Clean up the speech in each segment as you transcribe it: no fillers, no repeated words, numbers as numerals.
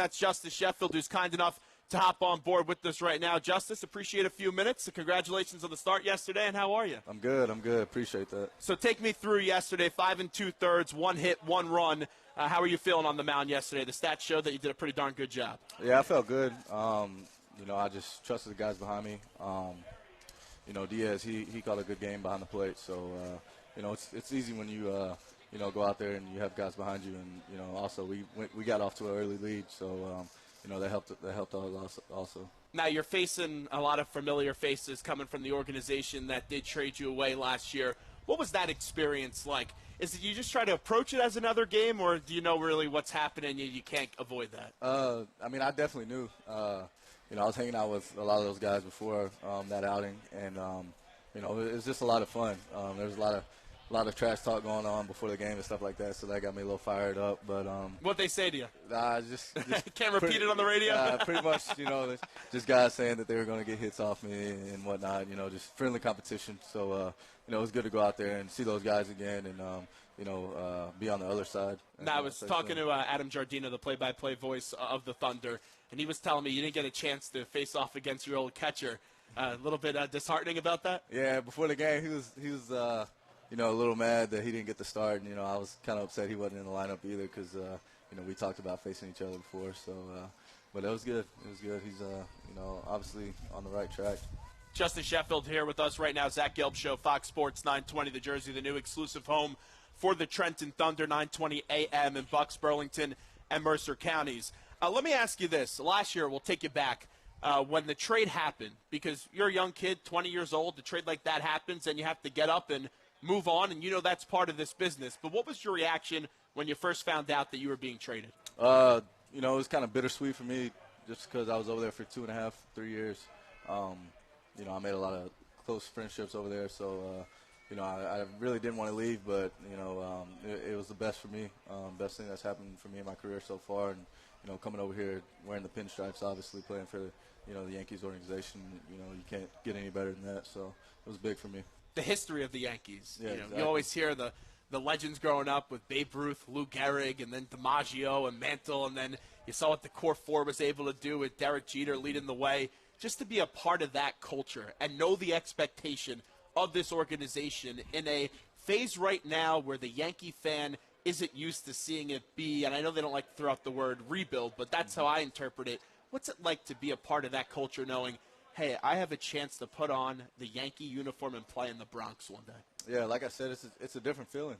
That's Justus Sheffield, who's kind enough to hop on board with us right now. Justus, appreciate a few minutes. So congratulations on the start yesterday, and how are you? I'm good. Appreciate that. So take me through yesterday, 5 2/3, 1 hit, 1 run. How are you feeling on the mound yesterday? The stats showed that you did a pretty darn good job. Yeah, I felt good. I just trusted the guys behind me. Diaz, he caught a good game behind the plate. So, it's easy when you, go out there and you have guys behind you. And, also we got off to an early lead. So, that helped us also. Now you're facing a lot of familiar faces coming from the organization that did trade you away last year. What was that experience like? Is it you just try to approach it as another game, or do you know really what's happening and you can't avoid that? I definitely knew. I was hanging out with a lot of those guys before that outing, and it was just a lot of fun. There was a lot of trash talk going on before the game and stuff like that, so that got me a little fired up. But what'd they say to you? Just can't repeat it on the radio. Pretty much, just guys saying that they were going to get hits off me and whatnot. Just friendly competition. So it was good to go out there and see those guys again, and be on the other side. Now I was talking to Adam Giardino, the play-by-play voice of the Thunder, and he was telling me you didn't get a chance to face off against your old catcher. A little bit disheartening about that. Yeah, before the game, he was a little mad that he didn't get the start, and I was kind of upset he wasn't in the lineup either because we talked about facing each other before. So, but it was good. It was good. He's obviously on the right track. Justus Sheffield here with us right now. Zach Gelb Show, Fox Sports 920, the Jersey, the new exclusive home for the Trenton Thunder, 920 a.m. in Bucks, Burlington, and Mercer counties. Let me ask you this. Last year, we'll take you back. When the trade happened, because you're a young kid, 20 years old, the trade like that happens, and you have to get up and move on, and that's part of this business. But what was your reaction when you first found out that you were being traded? It was kind of bittersweet for me just because I was over there for 2.5, 3 years. I made a lot of close friendships over there, so, I really didn't want to leave, but, it was the best for me, best thing that's happened for me in my career so far. And, coming over here wearing the pinstripes, obviously playing for, the Yankees organization, you can't get any better than that. So it was big for me. The history of the Yankees. Yeah, exactly. You always hear the legends growing up with Babe Ruth, Lou Gehrig, and then DiMaggio and Mantle, and then you saw what the core four was able to do with Derek Jeter leading the way. Just to be a part of that culture and know the expectation of this organization in a phase right now where the Yankee fan isn't used to seeing it be, and I know they don't like to throw out the word rebuild, but that's how I interpret it. What's it like to be a part of that culture knowing, hey, I have a chance to put on the Yankee uniform and play in the Bronx one day? Yeah, like I said, it's a different feeling.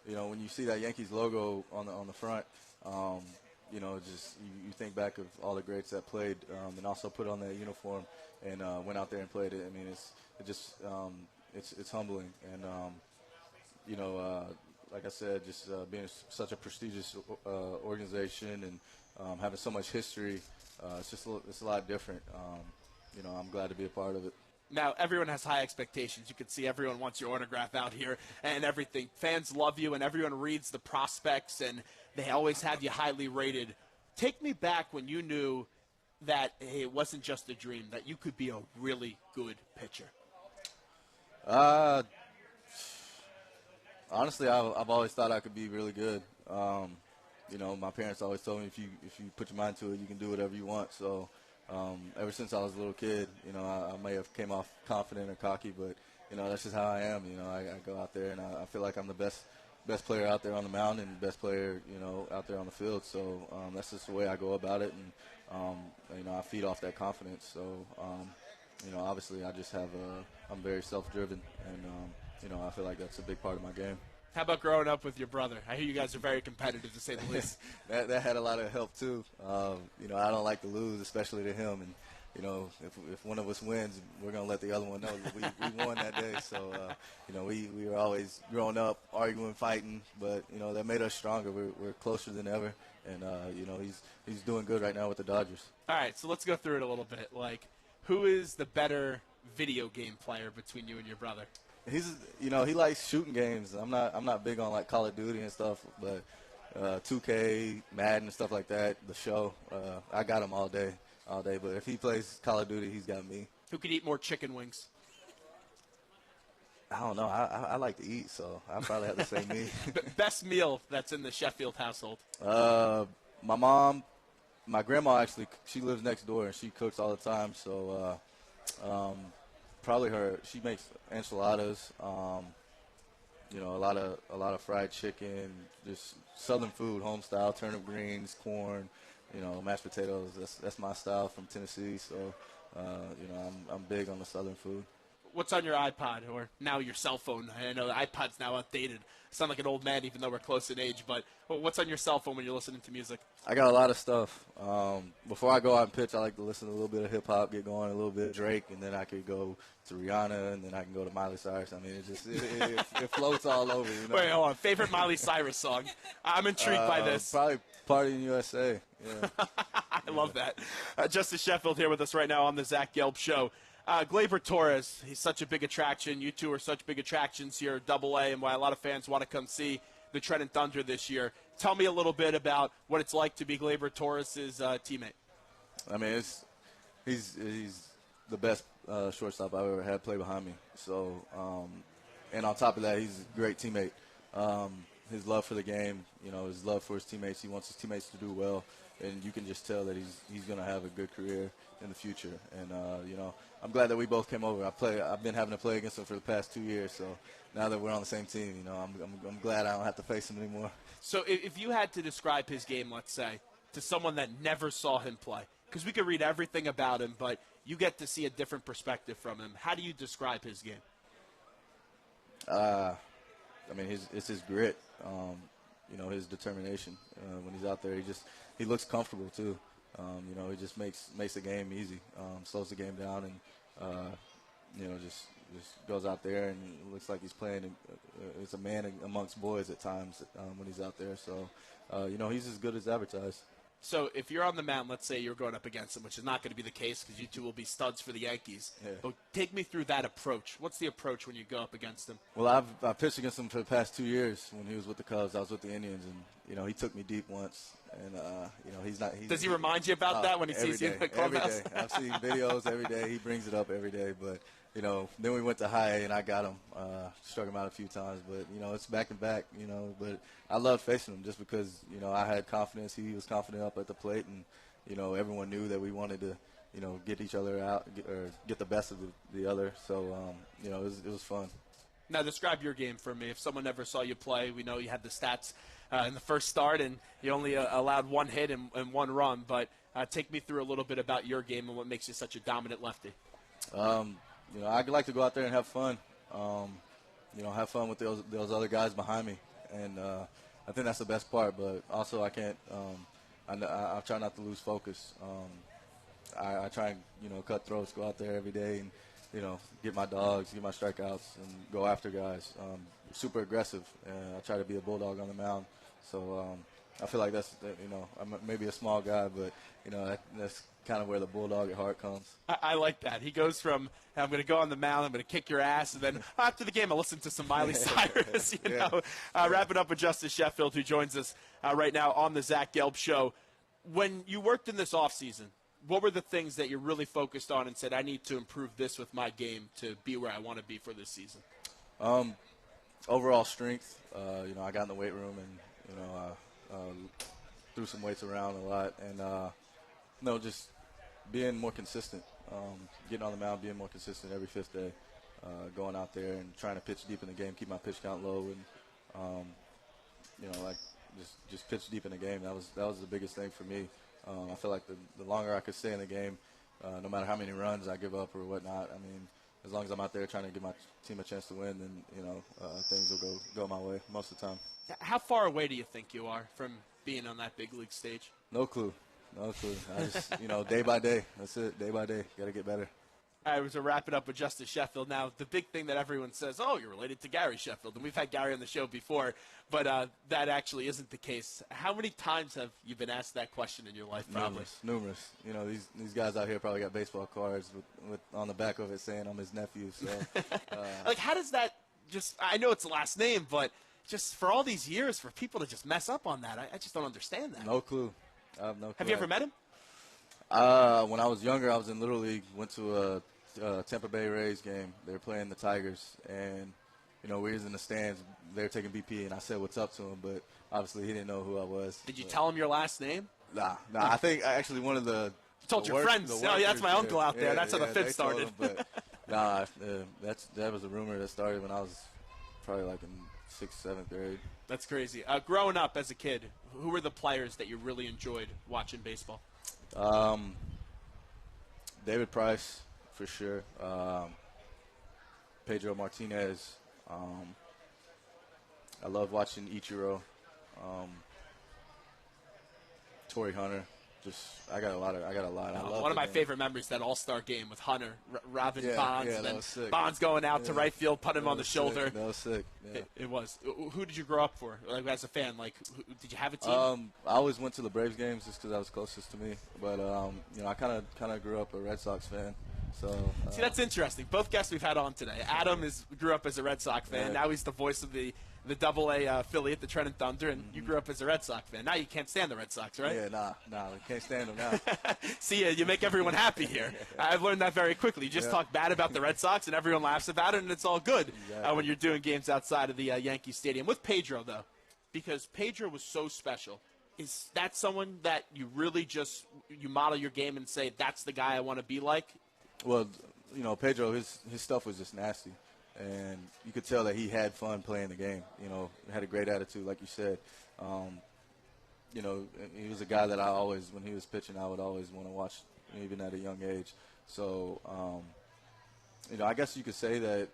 When you see that Yankees logo on the front, just you think back of all the greats that played and also put on that uniform and went out there and played it. I mean, it's humbling, and like I said, just being such a prestigious organization and having so much history, it's a lot different. I'm glad to be a part of it. Now, everyone has high expectations. You can see everyone wants your autograph out here and everything. Fans love you, and everyone reads the prospects, and they always have you highly rated. Take me back when you knew that it wasn't just a dream, that you could be a really good pitcher. Honestly, I've always thought I could be really good. My parents always told me if you put your mind to it, you can do whatever you want. So ever since I was a little kid, I may have came off confident or cocky, but that's just how I am. I go out there and I feel like I'm the best player out there on the mound and best player out there on the field. So that's just the way I go about it, and I feed off that confidence. So obviously I just I'm very self-driven, and I feel like that's a big part of my game. How about growing up with your brother? I hear you guys are very competitive, to say the least. that had a lot of help too. I don't like to lose, especially to him. And if one of us wins, we're gonna let the other one know that we won that day. So we were always growing up arguing, fighting, but that made us stronger. We're closer than ever, and he's doing good right now with the Dodgers. All right, so let's go through it a little bit. Like, who is the better video game player between you and your brother? He likes shooting games. I'm not big on like Call of Duty and stuff, but 2K, Madden and stuff like that. The show, I got him all day. But if he plays Call of Duty, he's got me. Who could eat more chicken wings? I don't know. I like to eat, so I probably have to say me. Best meal that's in the Sheffield household? My mom my grandma actually, she lives next door and she cooks all the time. So probably her. She makes enchiladas. A lot of fried chicken, just Southern food, home style, turnip greens, corn, mashed potatoes. That's my style from Tennessee. So I'm big on the Southern food. What's on your iPod or now your cell phone? I know the iPod's now outdated. I sound like an old man even though we're close in age, but what's on your cell phone when you're listening to music? I got a lot of stuff. Before I go out and pitch, I like to listen to a little bit of hip-hop, get going, a little bit of Drake, and then I could go to Rihanna, and then I can go to Miley Cyrus. I mean, it floats all over. Wait, hold on. Favorite Miley Cyrus song? I'm intrigued by this. Probably Party in USA. Yeah. I love that. Justus Sheffield here with us right now on the Zach Gelb Show. Gleyber Torres, he's such a big attraction. You two are such big attractions here at Double-A, and why a lot of fans want to come see the Trenton Thunder this year. Tell me a little bit about what it's like to be Gleyber Torres' teammate. I mean, he's the best shortstop I've ever had play behind me. So, and on top of that, he's a great teammate. His love for the game, his love for his teammates. He wants his teammates to do well, and you can just tell that he's going to have a good career in the future. And I'm glad that we both came over. I've been having to play against him for the past 2 years, so now that we're on the same team, I'm glad I don't have to face him anymore. So if you had to describe his game, let's say, to someone that never saw him play, because we could read everything about him, but you get to see a different perspective from him. How do you describe his game? I mean, it's his grit, his determination. When he's out there, he looks comfortable too. He just makes the game easy, slows the game down, and just goes out there and it looks like he's playing. It's a man amongst boys at times when he's out there. So, he's as good as advertised. So if you're on the mound, let's say you're going up against him, which is not going to be the case because you two will be studs for the Yankees. Yeah. But take me through that approach. What's the approach when you go up against him? Well, I've pitched against him for the past 2 years. When he was with the Cubs, I was with the Indians, and he took me deep once. And he's not. Does he remind you about that when he sees you in the clubhouse? Every day. I've seen videos every day. He brings it up every day. But then we went to high A and I got him, struck him out a few times. But it's back and back. But I loved facing him just because I had confidence. He was confident up at the plate, and everyone knew that we wanted to get each other out or get the best of the other. So it was fun. Now describe your game for me. If someone never saw you play, we know you had the stats in the first start, and you only allowed one hit and one run. But take me through a little bit about your game and what makes you such a dominant lefty. I like to go out there and have fun. Have fun with those other guys behind me, and I think that's the best part. But also, I can't. I try not to lose focus. I try and cut throats, go out there every day, and get my dogs, get my strikeouts, and go after guys. Super aggressive. I try to be a bulldog on the mound. So I feel like I'm maybe a small guy, but that's kind of where the bulldog at heart comes. I like that. He goes from I'm going to go on the mound, I'm going to kick your ass, and then after the game I'll listen to some Miley Cyrus. Wrap it up with Justus Sheffield, who joins us right now on the Zach Gelb Show. When you worked in this offseason, what were the things that you really focused on and said, I need to improve this with my game to be where I want to be for this season? Overall strength. I got in the weight room and, threw some weights around a lot. And, just being more consistent. Getting on the mound, being more consistent every fifth day. Going out there and trying to pitch deep in the game, keep my pitch count low. And, just pitch deep in the game. That was the biggest thing for me. I feel like the longer I could stay in the game, no matter how many runs I give up or whatnot, I mean, as long as I'm out there trying to give my team a chance to win, then, things will go my way most of the time. How far away do you think you are from being on that big league stage? No clue. I just, day by day. That's it, day by day. Got to get better. All right, we're wrapping up with Justus Sheffield. Now, the big thing that everyone says, oh, you're related to Gary Sheffield. And we've had Gary on the show before, but that actually isn't the case. How many times have you been asked that question in your life, probably? Numerous. These guys out here probably got baseball cards with on the back of it saying I'm his nephew. So, how does that I know it's the last name, but just for all these years, for people to just mess up on that, I just don't understand that. No clue. I have no clue. Have you ever met him? When I was younger, I was in Little League, went to a Tampa Bay Rays game. They were playing the Tigers, and, we was in the stands. They were taking BP, and I said what's up to him, but obviously he didn't know who I was. Did you tell him your last name? Nah. I think actually one of the Told your friends. Oh, yeah, that's my uncle out there. That's how the fit started. But nah, that was a rumor that started when I was probably like in 6th, 7th grade. That's crazy. Growing up as a kid, who were the players that you really enjoyed watching baseball? David Price, for sure. Pedro Martinez. I love watching Ichiro. Torrey Hunter. I got a lot. One of my favorite memories, that All-Star game with Hunter, Robin Bonds, and then Bonds going out to right field, put him on the shoulder. That was sick. Yeah. It was. Who did you grow up for? Like, as a fan, did you have a team? I always went to the Braves games just because that was closest to me. But I kind of grew up a Red Sox fan. So see, that's interesting. Both guests we've had on today. Adam grew up as a Red Sox fan. Yeah. Now he's the voice of the Double-A affiliate, the Trenton Thunder, and you grew up as a Red Sox fan. Now you can't stand the Red Sox, right? Yeah, nah, I can't stand them now. See, you make everyone happy here. I've learned that very quickly. You just talk bad about the Red Sox, and everyone laughs about it, and it's all good when you're doing games outside of the Yankee Stadium. With Pedro, though, because Pedro was so special, is that someone that you really you model your game and say, that's the guy I want to be like? Well, Pedro, his stuff was just nasty. And you could tell that he had fun playing the game. Had a great attitude, like you said. He was a guy that when he was pitching, I would always want to watch, even at a young age. So, I guess you could say that,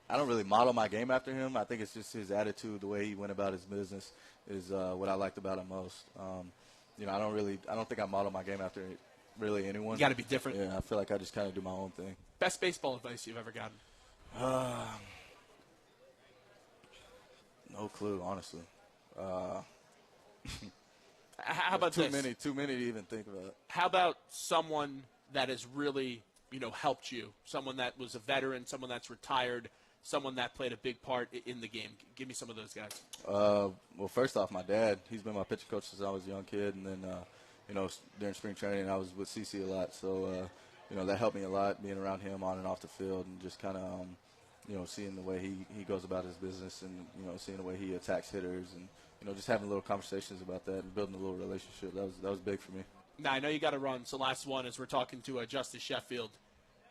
I don't really model my game after him. I think it's just his attitude, the way he went about his business is what I liked about him most. I don't think I model my game after really anyone. You got to be different. Yeah, I feel like I just kind of do my own thing. Best baseball advice you've ever gotten? No clue, honestly. How about too many to even think about? How about someone that has really, helped you? Someone that was a veteran, someone that's retired, someone that played a big part in the game. Give me some of those guys. Well, first off, my dad. He's been my pitching coach since I was a young kid, and then during spring training, I was with CC a lot, so that helped me a lot, being around him on and off the field, and just kind of seeing the way he goes about his business, and seeing the way he attacks hitters, and just having little conversations about that and building a little relationship. That was big for me. Now, I know you got to run, so last one is we're talking to Justus Sheffield,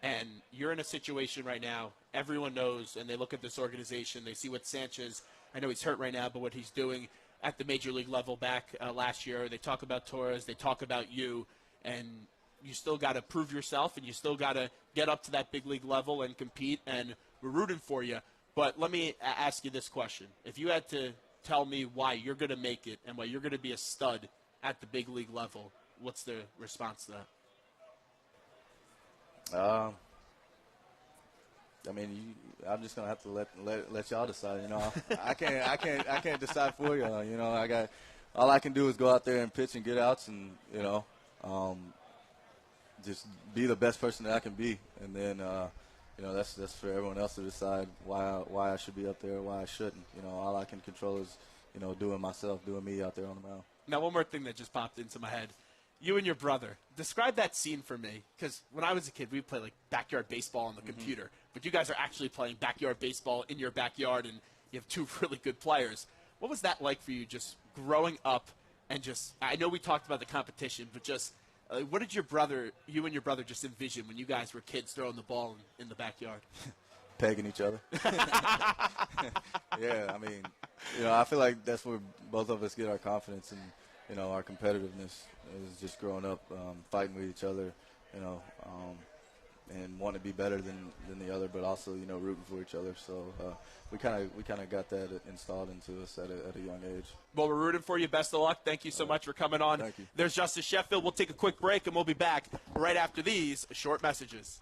and you're in a situation right now. Everyone knows, and they look at this organization. They see what Sanchez, I know he's hurt right now, but what he's doing at the major league level back last year. They talk about Torres. They talk about you, and you still got to prove yourself, and you still got to get up to that big league level and compete, and we're rooting for you. But let me ask you this question. If you had to tell me why you're going to make it and why you're going to be a stud at the big league level, what's the response to that? I'm just gonna have to let y'all decide. I can't decide for you. All I can do is go out there and pitch and get outs, and just be the best person that I can be, and then that's for everyone else to decide why I should be up there, why I shouldn't. All I can control is doing me out there on the mound. Now, one more thing that just popped into my head. You and your brother, describe that scene for me, because when I was a kid, we'd play like backyard baseball on the computer, but you guys are actually playing backyard baseball in your backyard, and you have two really good players. What was that like for you, just growing up, and I know we talked about the competition, but just what did you and your brother just envision when you guys were kids throwing the ball in the backyard? Pegging each other. Yeah, I feel like that's where both of us get our confidence and, our competitiveness is just growing up, fighting with each other, and wanting to be better than the other, but also, rooting for each other. So we kind of got that installed into us at a young age. Well, we're rooting for you. Best of luck. Thank you so much for coming on. Thank you. There's Justus Sheffield. We'll take a quick break, and we'll be back right after these short messages.